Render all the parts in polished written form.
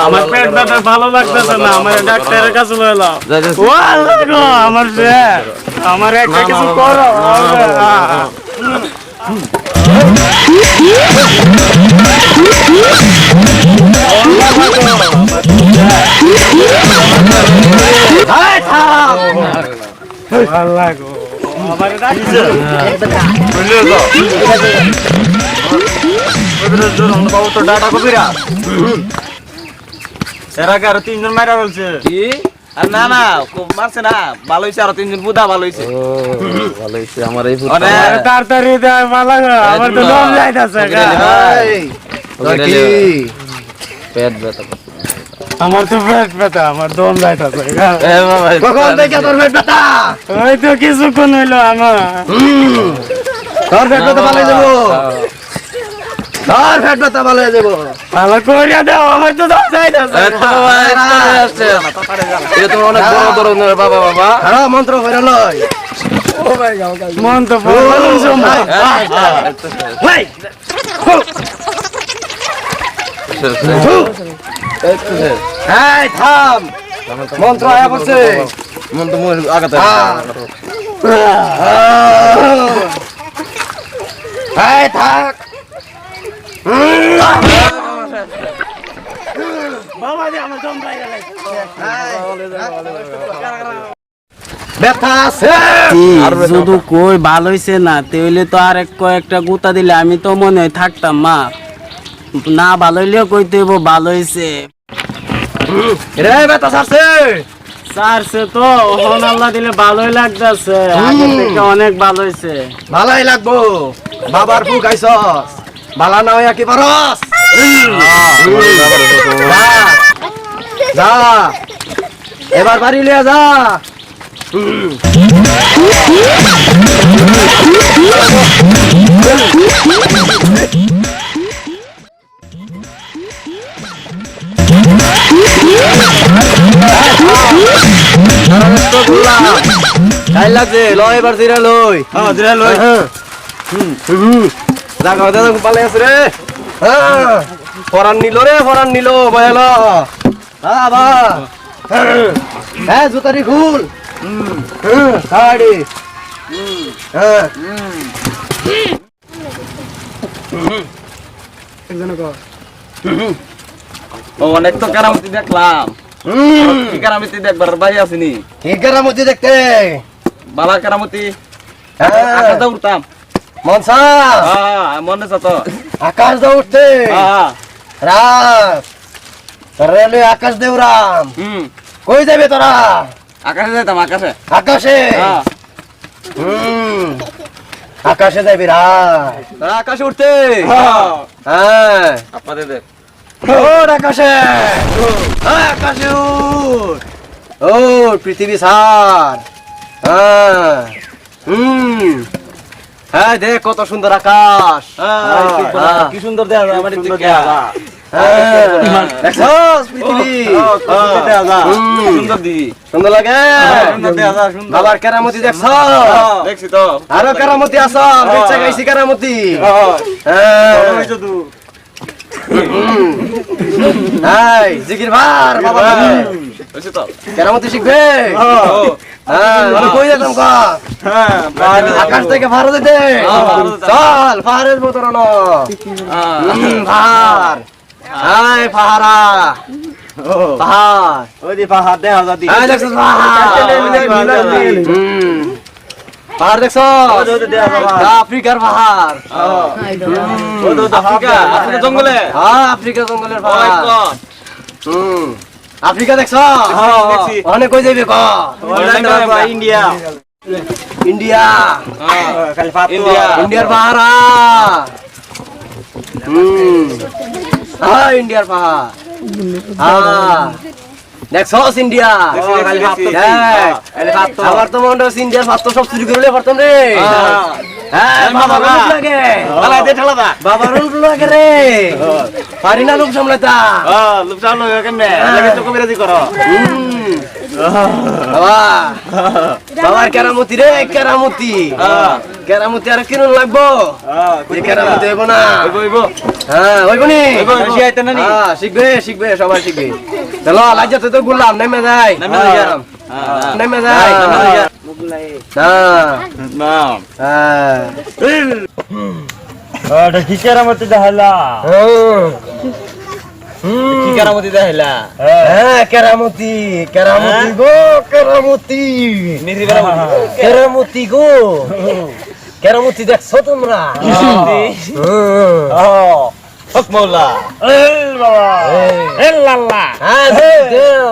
আমার পেট ব্যথা ভালো লাগতেছে না, আমার ডাক্তারের কাছে লইলাম। ও আল্লাহ গো, আমার পেট, আমার একটা কিছু করো। আল্লাহ গো, আমার ডাক্তার বাবু তো ডাটা কবিরা এর আগে আরো 3 জন মারা বলছে কি? আর না না খুব মারছে না, ভালো হইছে, আরো 3 জন বুদা ভালো হইছে। ভালো হইছে আমার এই ফুট। আরে তাড়াতাড়ি দে ভালো গো, আমার তো দম যাইতাছে গা। কি পেট ব্যথা আমার তো পেট ব্যথা, আমার দম যাইতাছে গা। এ বাবা কখন থেকে তোর পেট ব্যথা? ওই তো কিছুক্ষণ হইলো আমার। তোর পেট ব্যথা ভালো হয়ে যাবো, তোর পেট ব্যথা ভালো হয়ে যাবো। ভালো করিয়া দাও, আমার তো দম যাইতাছে। এটা তো অনেক বড় ধরনের বাবা বাবা। আরে মন্ত্র কইরা লই। মন তো বলুন সময়। ওই এই থাম, মন্ত্র আয়া বসে। মন তো মোর আগাতে এই থাক। বাবা দি আমার দম যাই গেল। ব্যথা আছে শুধু কই ভালো হইছে না, তাইলে তো আর কয়েকটা গুতা দিলে আমি তো মনে হয় থাকতাম। মা না ভালো হইলেও কইতে হইব ভালো হইছে। রে ব্যথা আছে সারছে তো ওহন আল্লাহ দিলে ভালোই লাগতাছে, আগে থেকে অনেক ভালো হইছে। ভালোই লাগবো, বাবার বুক আইছস, ভালা না হইয়া কি পারস? যা এবার বাড়ি লিয়া যা। তাই লাগছে লয়, এবার জিরা লই। হ্যাঁ দিরা লই। জাগা দাদা পালে আছে রে। ফরান নিল রে, ফরান নিল বয়াল। বাবা হ্যাঁ জুতারি খুল। শাড়ি অনেক তো কারামতি দেখলাম। কি কারামতি দেখবার ভাই আসেনি? কি কেরামতি দেখতে? বালা কারামতি হ্যাঁ। আকাশ দা উঠতাম। মনসা মনে আছে তো? আকাশ দা উঠতে রাত রেলে আকাশ দেউরাম। কই যাবে তোরা? আকাশে যাইতাম, আকাশে। আকাশে আকাশে যাবি রাত। তোরা আকাশে উঠতে? হ্যাঁ আপনাদের দেখ। ওর আকাশে, আকাশে উঠ। ও পৃথিবী সার। হ্যাঁ দেখ কত সুন্দর আকাশ। কি সুন্দর দেখা যায় আমার দিকে। দেখছস পৃথিবী? সুন্দর দি সুন্দর লাগে। সুন্দর দেখা যায়, সুন্দর। বাবার কেরামতি দেখছ? দেখছি তো। আরো কেরামতি আস, বেচা গাইছি কেরামতি। এই জিকির ভার বাবা হইছে তো? কেরামতি শিখবে। আমি কই যেতাম কা? আকাশ থেকে ভারত দিতে। চল পাহাড়ের মতো রণ। পাহাড় আয় পাহারা পাহাড়। ওই দি পাহাড় দেখা যাতি। এই দেখছ পাহাড়? পাহাড় দেখছ? আফ্রিকার পাহাড়। আফ্রিকা, আফ্রিকা জঙ্গলে। হ্যাঁ আফ্রিকা জঙ্গলের পাহাড়। আফ্রিকা দেখছ? দেখছি। অনেক কই যাবি ক? ইন্ডিয়া। ইন্ডিয়া খালি ফাত ইন্ডিয়ার পাহারা ইন্ডিয়ার পাহাড় দেখছস ইন্ডিয়া খালি ফাত আমার তো মনে হচ্ছে ইন্ডিয়ার ভাত তো সব চুরি করে পারতাম রে হ্যাঁ বাবার রূপ লাগে আলা দে ঠেলা দা বাবার রূপ লাগে রে পারি না রূপ সামলাতা লুপ চালো কেমনে লাগে তো কবিরাজি করো বাবা বাবার কেরামতি রে কেরামতি কেরামতি আর কিরণ লাগবো যে কেরামতি হইব না হইব হ্যাঁ হইব নি শিখাইতে না নি শিখবে শিখবে সবাই শিখবে চলো লাজ্জাতে তো গুলাম নেমে যাই নেমে যাই। নেমে যাই না হ্যাঁ এটা কি কেরামতি দেখাইলা কি কারামতি দেখাইলা হ্যাঁ কেরামতি কেরামতি গো কেরামতি মিরি বেরা কেরামতি গো কেরামতি দেখছো তোমরা হক মৌলা এল বাবা এল লাল্লা হ্যাঁ দেও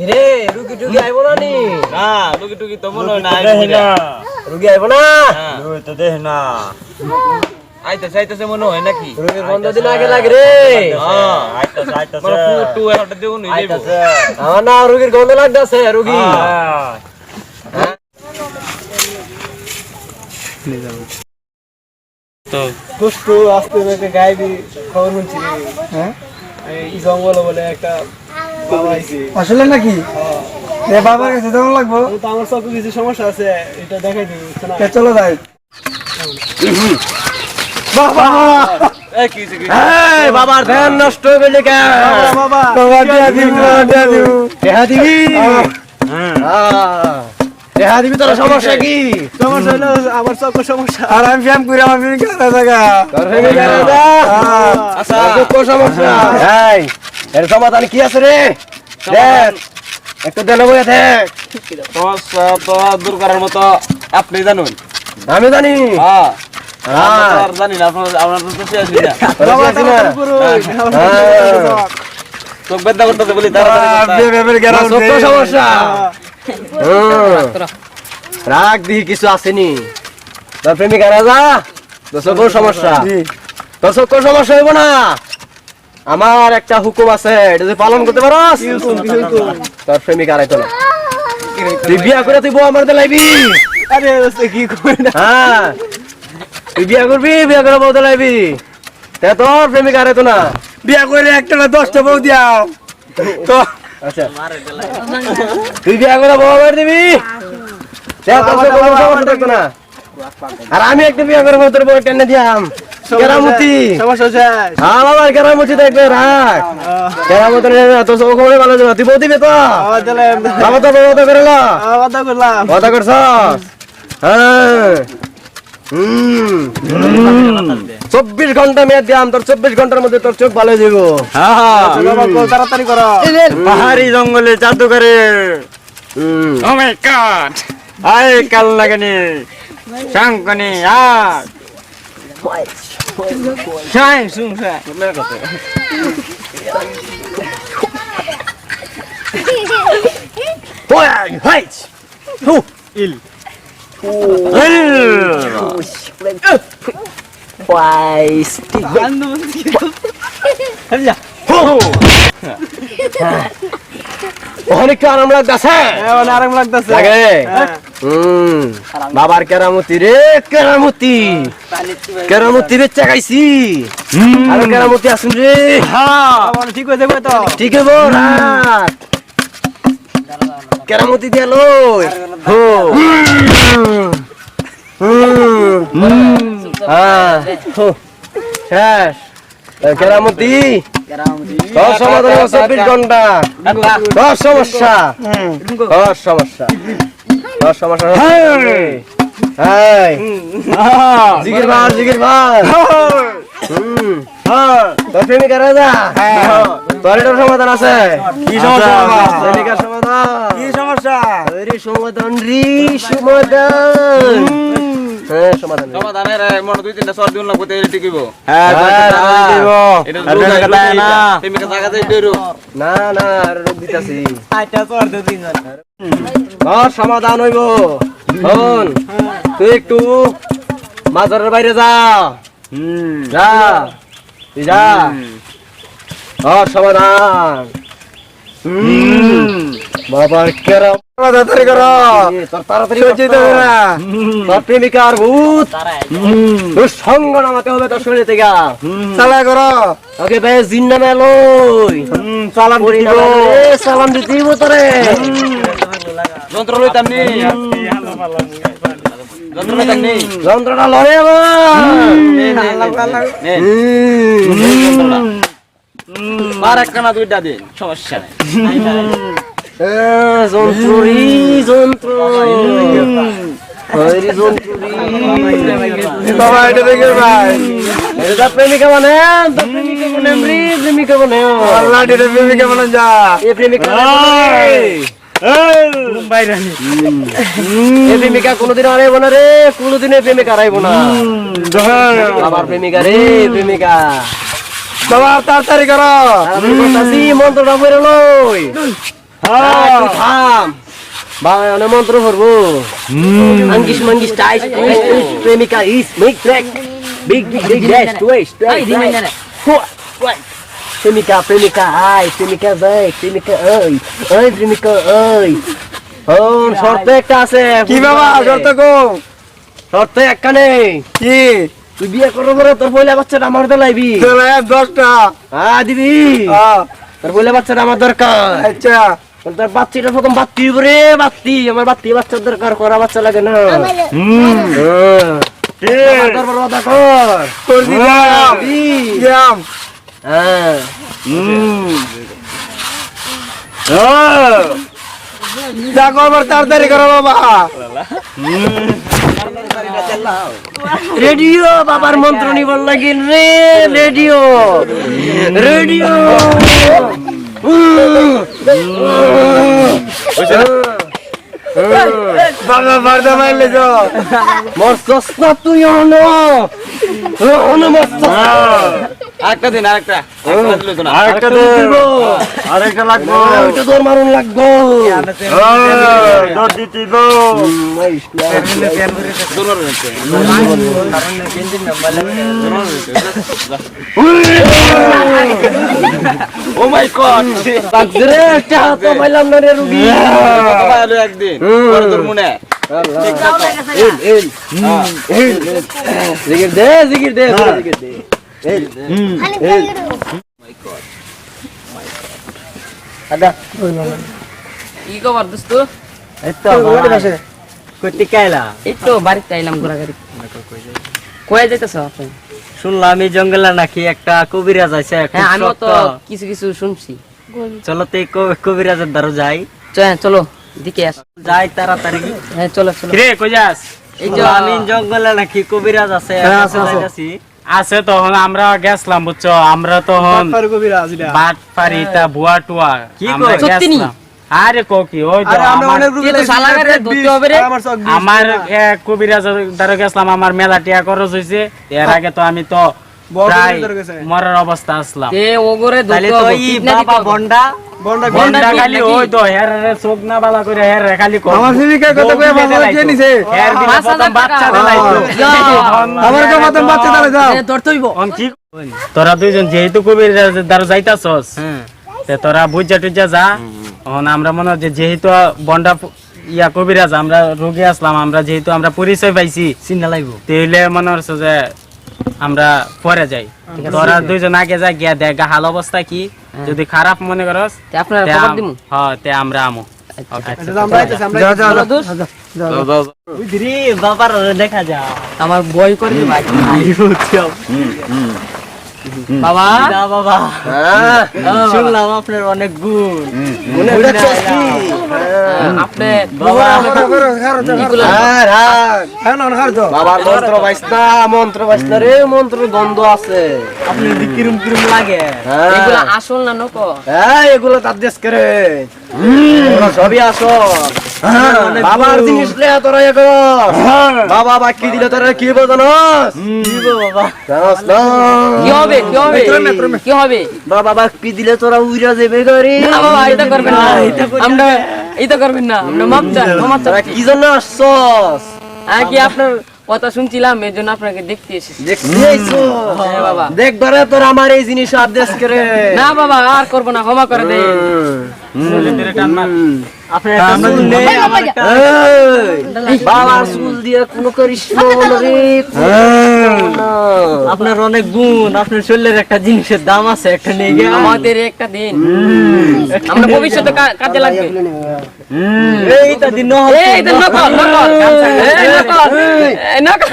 রে রুগী টুগী আইব না নি না লুকি টুকি তো মনে হয় না দেহি না রুগী আইব না ওই তো দেহি না আইতাছে আইতাছে মনে হয় নাকি রুগীর বন্ধ দিন আগে লাগে রে আইতাছে আইতাছে মানে পুরো টু একটা দেও নি যাইবো আইতাছে আমার না রুগীর গন্ধ লাগতেছে রুগী দোস্ত আস্তে একটা গাইবি খবর শুনছি হ্যাঁ এই জঙ্গল বলে একটা বাবা আইছে আসলে নাকি এ বাবার কাছে যেমন লাগবো তো আমার সব কিছু সমস্যা আছে এটা দেখাই দিবি কে চলো যাই এই কি কি এই বাবার ধ্যান নষ্ট হয়ে গেলে কে বাবা বাবা দিয়া দিব দিয়া দিব দেহা দিবি দেহা দিবি তোর সমস্যা কি সমস্যা হলো আমার সব সমস্যা আর আমি ফ্যাম করে আমার ফিল্ম খেলা জায়গা তোর ফেমি গেলে যা আচ্ছা তোর সমস্যা এই এর সমাধান কি আছে রে দেখ একটু দেলে বইয়া দেখ সমস্যা তো দূর করার মতো আপনি জানুন আমি জানি হ্যাঁ হ্যাঁ আর জানি না আপনার তো শেষ হই না তোরা কি আছিস না? হ্যাঁ। চোখ বেদনা করতে বলি তাড়াতাড়ি বেবের গেরা আমার সত্য সমস্যা রাগ দিহি কিছু আসেনি তোর প্রেমিকা রাজা তোর সকল সমস্যা তোর সকল সমস্যা হইব না আমার একটা হুকুম আছে এটা যদি পালন করতে পারস তোর প্রেমিকা রাইতো না তুই বিয়া করে তুই বউ আমার লাইবি আরে দোস্ত কি কই না হ্যাঁ তুই বিয়া করবি বিয়া করে বউ লাইবি তে তোর প্রেমিকা রাইতো না বিয়া করে একটা না 10টা বউ দিয়াও তো আচ্ছা তুই বিয়া করে বউ আমার দিবি তে তোর সকল সমস্যা থাকতো না আর আমি একটা বিয়া করে বউ তোর বউ টেনে দিয়াম কেরামতি সমস্যা হচ্ছে হ্যাঁ বাবা কেরামতি দেখবে রাখ কেরামতি তোর সব খবরে ভালো যাবে তুই বউ দিবে তো আমার দিলে বাবা তো বউ করে লো কথা করলাম কথা করছ হ্যাঁ 24 ঘন্টা মেয়াদ দিয়াম তোর 24 ঘন্টার মধ্যে তোর চোখ ভালো হয়ে যাবো বাবা তাড়াতাড়ি করো পাহাড়ি জঙ্গলে জাদুঘরে ও মাই গড আই কাল লাগনি শাঙ্কনি আর শাই সুংসা অনেক আরাম লাগতেছে মানে আরাম লাগতেছে লাগে বাবার কেরামতি রে কেরামতি কেরামতি রে চাকাইছি আর কেরামতি আসুন রে আমার ঠিক হয়ে যাবে তো ঠিক আছে রাত কেরামতি দিয়ে লই হো হ্যাঁ হো শেষ কেরামতি তোর সমাধান 24 ঘন্টা তোর সমস্যা তোর সমস্যা তোর সমস্যা জিগির ভাই জিগির ভাই তোর প্রেমিকা রাজা তোর এটার সমাধান আছে কি সমস্যা বাবা? প্রেমিকার সমাধান কি সমস্যা রে সমাধান রে সমাধান হ্যাঁ সমাধান সমাধানের মনে 2-3টা সর দিন লাগবে তাইলে ঠিকইব হ্যাঁ দিব এটা আর লুকাই কথা না প্রেমিকা জায়গা যাই দেরো না না আর রোগ দিতাছি আইটা তো আর দিন আর সমাধান হইব শোন তুই একটু মাজারের বাইরে যা যা তুই যা আর সমাধান বাবা কেরাম তাড়াতাড়ি করো তোর তাড়াতাড়ি সহ্য হইতে হবে না। তোর প্রেমিকার ভূত তোর সঙ্গ নামাতে হবে তোর শরীরে থেকে চালা করো ওকে ভাই জিন নামে লই চালান দিব সালাম দিতে দিব তোরে যন্ত্র লইতাম নি যন্ত্র লইতাম নি যন্ত্রটা লড়ে আর একটা না দুইটা দিন সমস্যা নাই যন্ত্রী যন্ত্র বাবা এটা দেখে ভাই এটা প্রেমিকা মানে তোর প্রেমিকা মানে প্রেমিকা মানে আল্লাহ এটা প্রেমিকা বানান যা এ প্রেমিকা এ প্রেমিকা কোনোদিন হারাইব না রে কোনোদিন এ প্রেমিকা হারাইব না আমার প্রেমিকা রে প্রেমিকা বাবা তাড়াতাড়ি করো বলতাছি মন্ত্রটা পড়ে লই তুই থাম ভাই অনেক মন্ত্র পড়বো আঙ্গিস মাঙ্গিস টাইস প্রেমিকা is make track big big big dash twist প্রেমিকা প্রেমিকা আই প্রেমিকা যাই প্রেমিকা ওই প্রেমিকা ওই শর্ত একটা আছে কি বাবা শর্ত কো শর্ত একটা নেই কি তুই বিয়ে করবো বলে তোর পয়লা বাচ্চাটা আমার দিলাইবি চলে 10টা দিবি হ্যাঁ তোর পয়লা বাচ্চাটা আমার দরকার আচ্ছা তোর বাচ্চাটা প্রথম বাত্তি রে বাত্তি আমার বাত্তি বাচ্চার দরকার করা বাচ্চা লাগে না তারপর কথা কর তোর দিলাম গেম হ্যাঁ যা করবার তাড়াতাড়ি করো বাবা রেডিও বাবার মন্ত্র নিবার লাগিন রে রেডিও রেডিও বাবা বারদা মারলে যো মরছস না তুই মরছস আরেকটা দিন আরেকটা দিলে তো না আরেকটা দে আরেকটা লাগবো ওইটা তোর মারুন লাগবো দর দিতে দিব দূর হচ্ছে ও মাই গড রে একটা হাত পাইলাম না রে রুগী কথা হলো একদিন পরে তোর মনে জিগির দে জিগির দে জিগির দে আদা কি খবর দোস্ত? এই তো কইতে কাইলা এই তো বাড়িতে আইলাম ঘোরাঘুরি। কয়ে যাইতেছ আপনি? শুনলাম এই জঙ্গলে নাকি একটা কবিরাজ আছে হ্যাঁ আমিও তো কিছু কিছু শুনছি। চলো তো এই কবিরাজের দ্বারা যাই চলো দিকে আস। যাই তাড়াতাড়ি হ্যাঁ চলো চলো। রে কই যাস? এই যে আমি জঙ্গলে নাকি কবিরাজ আছে যাইতাছি। আছে তখন আমরা গেছলাম বুঝছো, আমরা তখন আর কবিরা আজিলা বাট পারি তা বুয়া টুয়া কি আমরা কয়? সত্যি নি? গেছলাম। আরে কি ওই তো আরে আমরা আমার- অনেক রুগী এ তো শালাগারে ধরতে হবে রে। আমার সব আমার কবিরাজ দ্বারা গেছলাম, আমার মেলা টিয়া খরচ হয়েছে। এর আগে তো আমি তো বড় প্রায় কবিরাজ দ্বারা গেছে। মরার অবস্থা আসলাম। তে ওগরে তাহলে ধরতে তো হবে। এই কিডন্যাপ বাবা দিতে হবে। বন্ডা বন্ডা বন্ডা নাকি? খালি ওই তো হের চোখ না বালা করে হের খালি কর। আমার প্রেমিকা কত কয়ে ভালো লাগিয়ে নিছে হের দিলে 5,000 প্রথম বাচ্চা টাকা। দিলাইতো। আমার কে মতন বাচ্চা তাহলে যাও এ ধরতে হইব। এখন কি তোরা দুইজন যেহেতু কবিরাজের দ্বারা যাইতাছস, তে তোরা বুঝা টুজা যা। এখন আমরা মনে হচ্ছে যেহেতু বন্ডা ইয়া কবিরাজ আমরা রোগী আসলাম, আমরা যেহেতু আমরা পরিচয় পাইছি চিন্তা লাগবো তাইলে মনে হচ্ছে যে আমরা পরে যাই। তোরা দুইজন আগে যা গিয়া দেখ গা হাল অবস্থা কি, যদি খারাপ মনে করস তে আপনারা খবর দিমু। হ্যাঁ তে আমরা আমো। আমরা আইতেছি আমরা যাও যাও চলো দোস্ত। বুঝলি বাবার দেখা যা আমার বই করে ভাই। বাবা বাবা শুনলাম আপনার অনেক গুণ আপনি বাবা করো খারো এগুলো হ্যাঁ না খারো তো বাবার মন্ত্র বাইসনা রে মন্ত্র দ্বন্দ্ব আছে আপনি কিরম কিরম লাগে এগুলো আসল না নকল? হ্যাঁ এগুলো তার দেশ করে সবই আসল বাবার জিনিস লে তোরা ইয়ে কর। বাবা বাকি দিলে তোরা কি বোঝানোস? জানোস না? কি হবে কি হবে কি হবে বাবা বাকি দিলে তোরা উইরা যাবে গরি। না বাবা এটা করবেন না আমরা এটা করবেন না আমরা মাপ চাই ক্ষমা চাই তোরা কি জন্য আসছস? কি আপনার কথা শুনছিলাম এই জন্য আপনাকে দেখতে এসেছি দেখছি আইছো? হ্যাঁ বাবা দেখবারে তোর আমার এই জিনিস আদেশ করে। না বাবা আর করবো না ক্ষমা করে দেন এই, বাবার চুল দিয়ে কোনো করিস না রে। আপনার অনেক গুণ, আপনার শরীরের একটা জিনিসের দাম আছে, একটা নিয়ে গিয়ে আমাদের একটা দিন আমরা ভবিষ্যতে কাজে লাগবে এইটা দিন না এই তো নকল নকল এই নকল এই নকল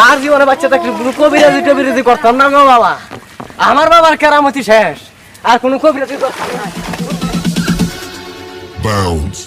আর জীবনে বাচ্চা থাকলে কোনো কবিরাজি টবিরাজি করতাম না গো বাবা। আমার বাবার কেরামতি শেষ, আর কোনো কবিরাজি করতাম না। Bounds.